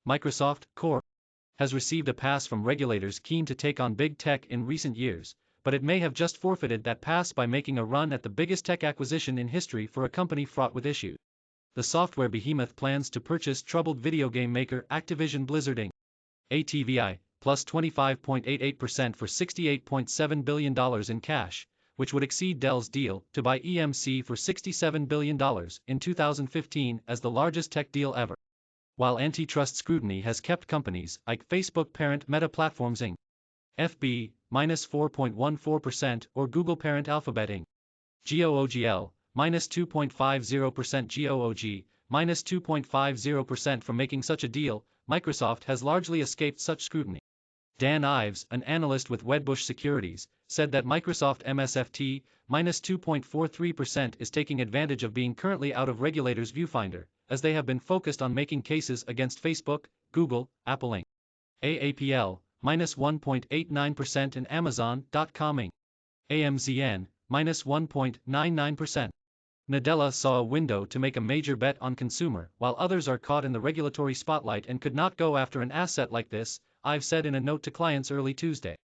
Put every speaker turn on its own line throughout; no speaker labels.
Microsoft Corp. has received a pass from regulators keen to take on big tech in recent years, but it may have just forfeited that pass by making a run at the biggest tech acquisition in history for a company fraught with issues. The software behemoth plans to purchase troubled video game maker Activision Blizzard Inc. ATVI, plus 25.88% for $68.7 billion in cash, which would exceed Dell's deal to buy EMC for $67 billion in 2015 as the largest tech deal ever. While antitrust scrutiny has kept companies like Facebook parent Meta Platforms Inc. FB, minus 4.14% or Google parent Alphabet Inc. GOOGL, minus 2.50% GOOG, minus 2.50% from making such a deal, Microsoft has largely escaped such scrutiny. Dan Ives, an analyst with Wedbush Securities, said that Microsoft MSFT, minus 2.43% is taking advantage of being currently out of regulators' viewfinder, as they have been focused on making cases against Facebook, Google, Apple Inc. AAPL, minus 1.89% and Amazon.com Inc. AMZN, minus 1.99%. Nadella saw a window to make a major bet on consumer, while others are caught in the regulatory spotlight and could not go after an asset like this, I've said in a note to clients early Tuesday.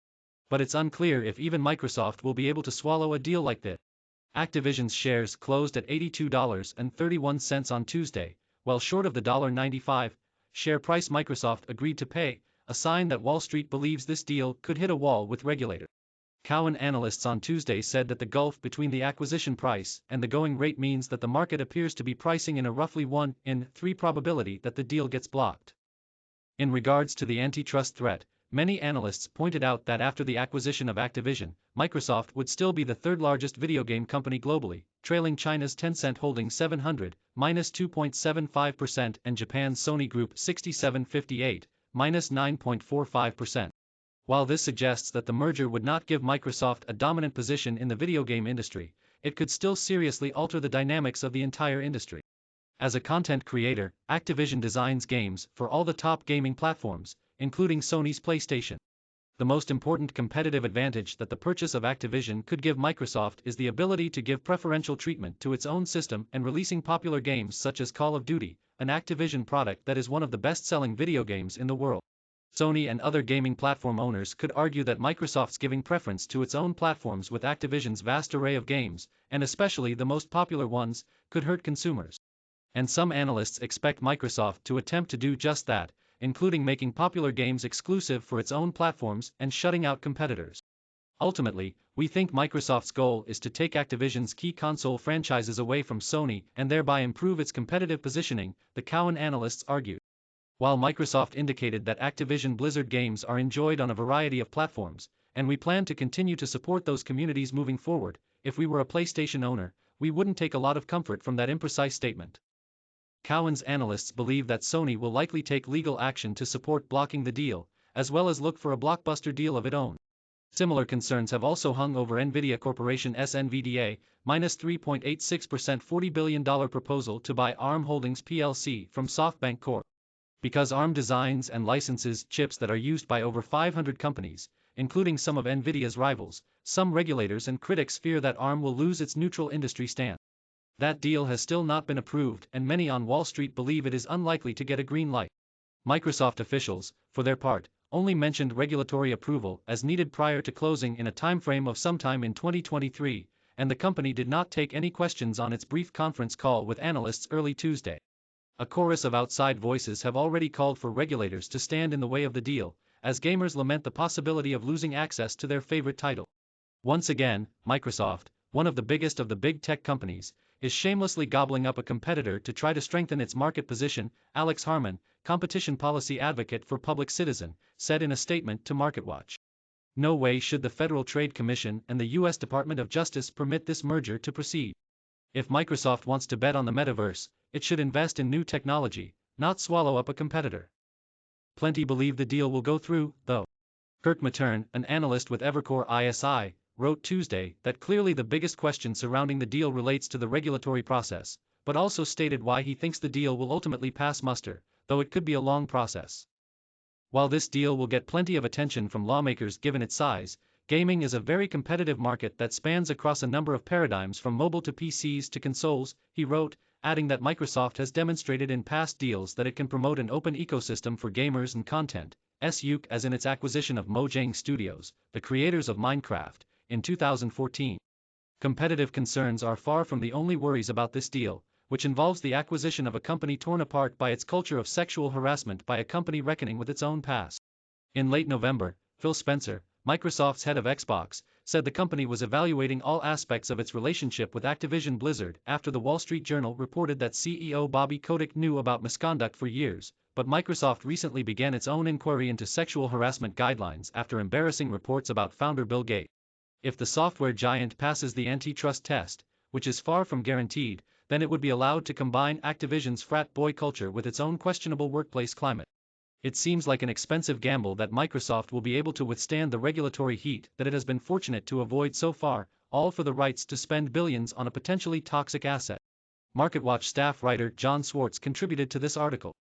But it's unclear if even Microsoft will be able to swallow a deal like this. Activision's shares closed at $82.31 on Tuesday, well short of the $95 share price Microsoft agreed to pay, a sign that Wall Street believes this deal could hit a wall with regulators. Cowen analysts on Tuesday said that the gulf between the acquisition price and the going rate means that the market appears to be pricing in a roughly 1 in 3 probability that the deal gets blocked. In regards to the antitrust threat, many analysts pointed out that after the acquisition of Activision, Microsoft would still be the third largest video game company globally, trailing China's Tencent holding 700, minus 2.75% and Japan's Sony Group 6758, minus 9.45%. While this suggests that the merger would not give Microsoft a dominant position in the video game industry, it could still seriously alter the dynamics of the entire industry. As a content creator, Activision designs games for all the top gaming platforms, including Sony's PlayStation. The most important competitive advantage that the purchase of Activision could give Microsoft is the ability to give preferential treatment to its own system and releasing popular games such as Call of Duty, an Activision product that is one of the best-selling video games in the world. Sony and other gaming platform owners could argue that Microsoft's giving preference to its own platforms with Activision's vast array of games, and especially the most popular ones, could hurt consumers. And some analysts expect Microsoft to attempt to do just that, including making popular games exclusive for its own platforms and shutting out competitors. Ultimately, we think Microsoft's goal is to take Activision's key console franchises away from Sony and thereby improve its competitive positioning, the Cowen analysts argued. While Microsoft indicated that Activision Blizzard games are enjoyed on a variety of platforms, and we plan to continue to support those communities moving forward, if we were a PlayStation owner, we wouldn't take a lot of comfort from that imprecise statement. Cowen's analysts believe that Sony will likely take legal action to support blocking the deal, as well as look for a blockbuster deal of its own. Similar concerns have also hung over Nvidia Corporation's NVDA, minus 3.86% $40 billion proposal to buy ARM Holdings plc from SoftBank Corp. Because ARM designs and licenses chips that are used by over 500 companies, including some of Nvidia's rivals, some regulators and critics fear that ARM will lose its neutral industry stance. That deal has still not been approved and many on Wall Street believe it is unlikely to get a green light. Microsoft officials, for their part, only mentioned regulatory approval as needed prior to closing in a timeframe of sometime in 2023, and the company did not take any questions on its brief conference call with analysts early Tuesday. A chorus of outside voices have already called for regulators to stand in the way of the deal, as gamers lament the possibility of losing access to their favorite title. Once again, Microsoft, one of the biggest of the big tech companies, is shamelessly gobbling up a competitor to try to strengthen its market position, Alex Harmon, competition policy advocate for Public Citizen, said in a statement to MarketWatch. No way should the Federal Trade Commission and the U.S. Department of Justice permit this merger to proceed. If Microsoft wants to bet on the metaverse, it should invest in new technology, not swallow up a competitor. Plenty believe the deal will go through, though. Kirk Materne, an analyst with Evercore ISI, wrote Tuesday that clearly the biggest question surrounding the deal relates to the regulatory process, but also stated why he thinks the deal will ultimately pass muster, though it could be a long process. While this deal will get plenty of attention from lawmakers given its size, gaming is a very competitive market that spans across a number of paradigms from mobile to PCs to consoles, he wrote, adding that Microsoft has demonstrated in past deals that it can promote an open ecosystem for gamers and content, as in its acquisition of Mojang Studios, the creators of Minecraft, in 2014. Competitive concerns are far from the only worries about this deal, which involves the acquisition of a company torn apart by its culture of sexual harassment by a company reckoning with its own past. In late November, Phil Spencer, Microsoft's head of Xbox, said the company was evaluating all aspects of its relationship with Activision Blizzard after the Wall Street Journal reported that CEO Bobby Kotick knew about misconduct for years, but Microsoft recently began its own inquiry into sexual harassment guidelines after embarrassing reports about founder Bill Gates. If the software giant passes the antitrust test, which is far from guaranteed, then it would be allowed to combine Activision's frat boy culture with its own questionable workplace climate. It seems like an expensive gamble that Microsoft will be able to withstand the regulatory heat that it has been fortunate to avoid so far, all for the rights to spend billions on a potentially toxic asset. MarketWatch staff writer John Swartz contributed to this article.